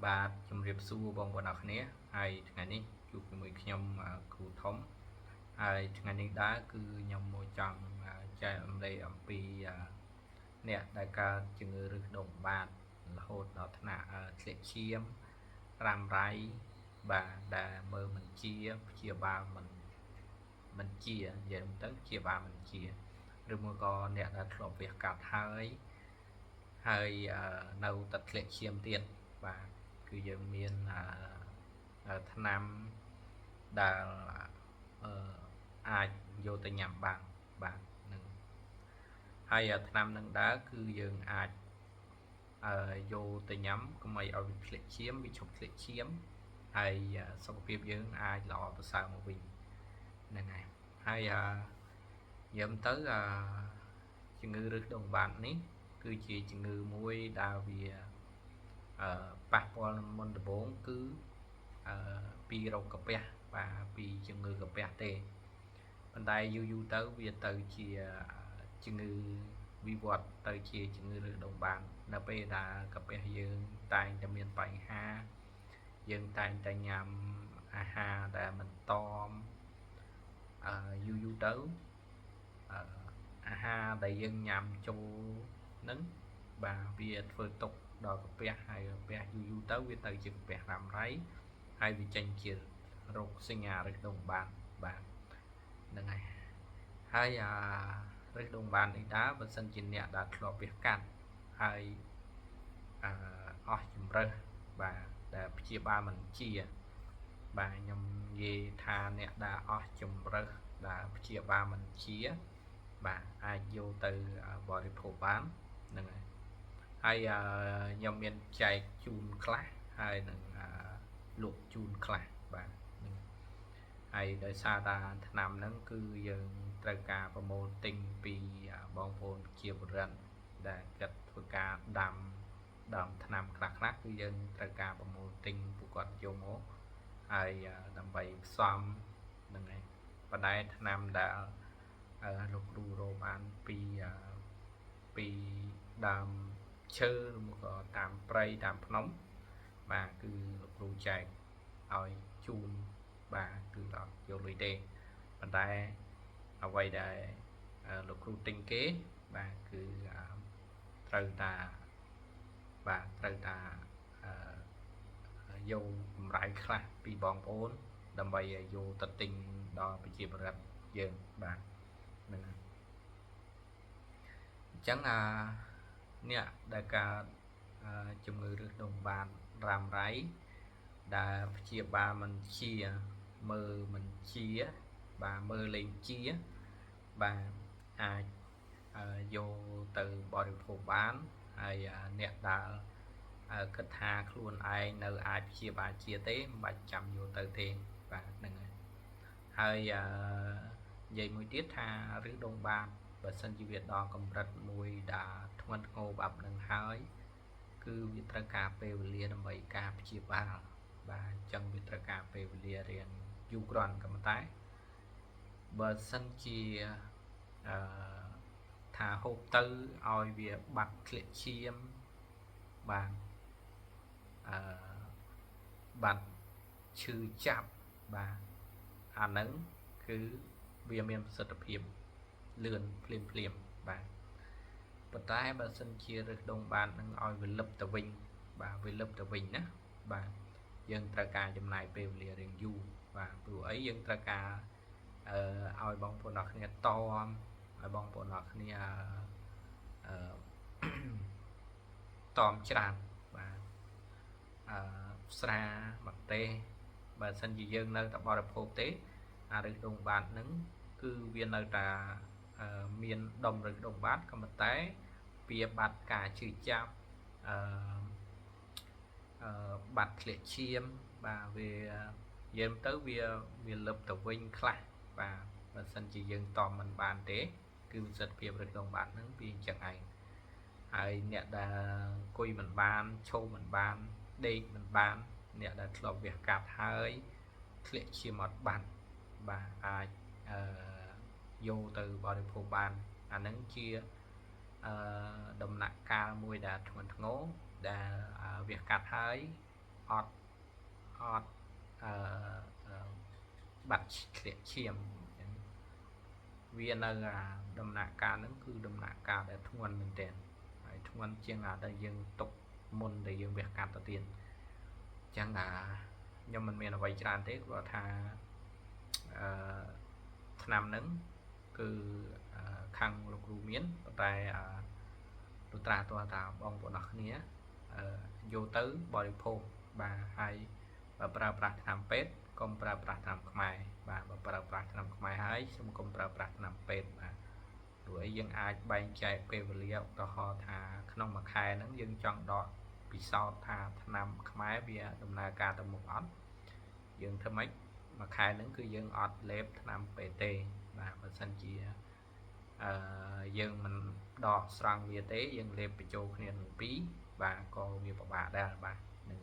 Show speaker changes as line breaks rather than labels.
បាទជំរាបសួរបងប្អូនអរគ្នាហើយថ្ងៃនេះជួបជាមួយខ្ញុំគ្រូធំហើយថ្ងៃនេះដែរគឺខ្ញុំមកចង់ចែករំលែកអំពីអ្នកដែលកើតជំងឺរឹសដុំបាតរហូតដល់ថ្នាក់ធ្លាក់ឈាមរ៉ាំរ៉ៃបាទដែលមើលមិនជាព្យាបាលមិនជានិយាយទៅព្យាបាលមិនជាឬមួយក៏អ្នកដែលធ្លាប់វះកាត់ហើយនៅតែធ្លាក់ឈាមទៀតបាទគឺយើងមានថ្នាំដែលអាចយកទៅញ៉ាំបានបាទនឹងហើយថ្នាំនឹងដែរគឺយើងអាចយកទៅញ៉ាំកុំឲ្យវាធ្លាក់ឈាមវាឈប់ធ្លាក់ឈាមហើយសុខភាពយើងអាចល្អប្រសើរមកវិញហ្នឹងហើយយើងទៅជំងឺរឹសដុំបាតនេះគឺជាជំងឺមួយដែលវាប៉ះពាល់មុនដំបូងគឺពីរោគកាពះបាទពីជំងឺកាពះទេប៉ុន្តែយូរទៅវាទៅជាជំងឺវិវត្តទៅជាជំងឺរឹសដុំបាតនៅពេលដែលកាពះយើងតែងតែមានបញ្ហាយើងតែងតែញ៉ាំអាហារដែលមិនតមយូរទៅអាហារដែលយើងញ៉ាំចូលនឹងបាទវាធ្វើទុកដល់កាពះហើយកាពះយូរទៅវាទៅជាកាពះរ៉ាំរ៉ៃហើយវាចេញជារោគសញ្ញារឹសដុំបាតបាទហ្នឹងហើយរឹសដុំបាតនេះដែរបើសិនជាអ្នកដែលធ្លាប់វះកាត់ហើយអស់ជំរើសបាទដែលព្យាបាលមិនជាបាទខ្ញុំនិយាយថាអ្នកដែលអស់ជំរើសដែលព្យាបាលមិនជាបាទអាចយកទៅបរិភោគបានហ្នឹងហើយខ្ញុំមានចែកជូនខ្លះហើយនឹងលក់ជូនខ្លះបាទហ្នឹងហើយដោយសារតែថ្នាំហ្នឹងគឺយើងត្រូវការប្រមូលទិញពីបងប្អូនជាបរិញ្ញាដែលគាត់ធ្វើការដាំថ្នាំខ្លះគឺយើងត្រូវការប្រមូលទិញពួកគាត់យកមកហើយដើម្បីផ្សំហ្នឹងឯងបណ្ដែថ្នាំដែលលោកគ្រូរកបានពីដើមឈើឬមកក៏តាមព្រៃតាមភ្នំបាទគឺលោកគ្រូចែកឲ្យជូនបាទគឺអត់យកលុយទេប៉ុន្តែអ្វីដែលលោកគ្រូទិញគេបាទគឺត្រូវតាយកកម្រៃខ្លះពីបងប្អូនដើម្បីយកទៅទិញដល់ប្រជាពលរដ្ឋយើងបាទហ្នឹងអញ្ចឹងអ្នកដែលកើតជំងឺរឹសដុំបាតរ៉ាំរ៉ៃដែលព្យាបាលមិនជាមើលមិនជាបាទមើលលេងជាបាទអាចយកទៅបរិភោគបានហើយអ្នកដែលគិតថាខ្លួនឯងនៅអាចព្យាបាលជាទេមិនបាច់ចាំយកទៅទេបាទហ្នឹងហើយនិយាយមួយទៀតថារឹសដុំបាតបើសិនជាវាដល់កម្រិតមួយដែលធ្ងន់ធ្ងរបាប់នឹងហើយគឺវាត្រូវការពេលវេលាដើម្បីការព្យាបាលបាទអញ្ចឹងវាត្រូវការពេលវេលារៀងយូរគ្រាន់ក៏ប៉ុន្តែបើសិនជាថាហូបទៅឲ្យវាបាត់ធ្លាក់ឈាមបាទបាត់ឈឺចាប់បាទអាហ្នឹងគឺវាមានប្រសិទ្ធភាពលឿនភ្លាមបាទប៉ុន្តែបើសិនជារឹសដុំបាតនឹងឲ្យវាលឹបទៅវិញបាទវាលឹបទៅវិញណាបាទយើងត្រូវការចំណាយពេលវេលារៀងយូរបាទព្រោះអីយើងត្រូវការឲ្យបងប្អូនអរគ្នាតមឲ្យបងប្អូនអរគ្នាតមច្រើនបាទស្រាមកទេបើសិនជាយើងនៅតែបរិភោគទេអារឹសដុំបាតហ្នឹងគឺវានៅតែមានដុំរឹសដុំបាតក៏ប៉ុន្តែវាបាត់ការឈឺចាប់បាត់ធ្លាក់ឈាមបាទវាយើងទៅវាលឹបទៅវិញខ្លះបាទបើសិនជាយើងតមមិនបានទេគឺប្រសិទ្ធភាពរឹសដុំបាតហ្នឹងវាអញ្ចឹងឯងហើយអ្នកដែលអង្គុយមិនបានឈរមិនបានដេកមិនបានអ្នកដែលធ្លាប់វះកាត់ហើយធ្លាក់ឈាមអត់បាត់បាទអាចយកទៅបរិភោគបានអាហ្នឹងជាដំណាក់កាលមួយដែលធ្ងន់ធ្ងរដែលវះកាត់ហើយ អត់បាត់ធ្លាក់ឈាមវានៅដំណាក់កាលហ្នឹងគឺដំណាក់កាលដែលធ្ងន់មែនទែនហើយធ្ងន់ជាងដែលយើងទុកមុនដែលយើងវះកាត់ទៅទៀតអញ្ចឹងខ្ញុំមិនមានអ្វីច្រើនទេគ្រាន់ថាឆ្នាំហ្នឹងគឺខាងលោកគ្រូមានប៉ុន្តែលុត្រាតើតាបងប្អូនអរគ្នាយកទៅបរិភោគបាទហើយបើប្រើប្រាស់ថ្នាំពេទ្យកុំប្រើប្រាស់ថ្នាំខ្មែរបាទបើប្រើប្រាស់ថ្នាំខ្មែរហើយសូមកុំប្រើប្រាស់ថ្នាំពេទ្យបាទព្រោះអីយើងអាចបែងចែកពេលវេលាឧទាហរណ៍ថាក្នុងមួយខែហ្នឹងយើងចង់ដកពិសោធន៍ថាថ្នាំខ្មែរវាដំណើរការទៅមុខអត់យើងធ្វើម៉េចមួយខែហ្នឹងគឺយើងអត់លេបថ្នាំពេទ្យទេបាទបើសិនជាយើងមិនដកស្រង់វាទេយើងលេបបញ្ចូលគ្នាទាំងពីរបាទក៏វាពិបាកដែរបាទហ្នឹង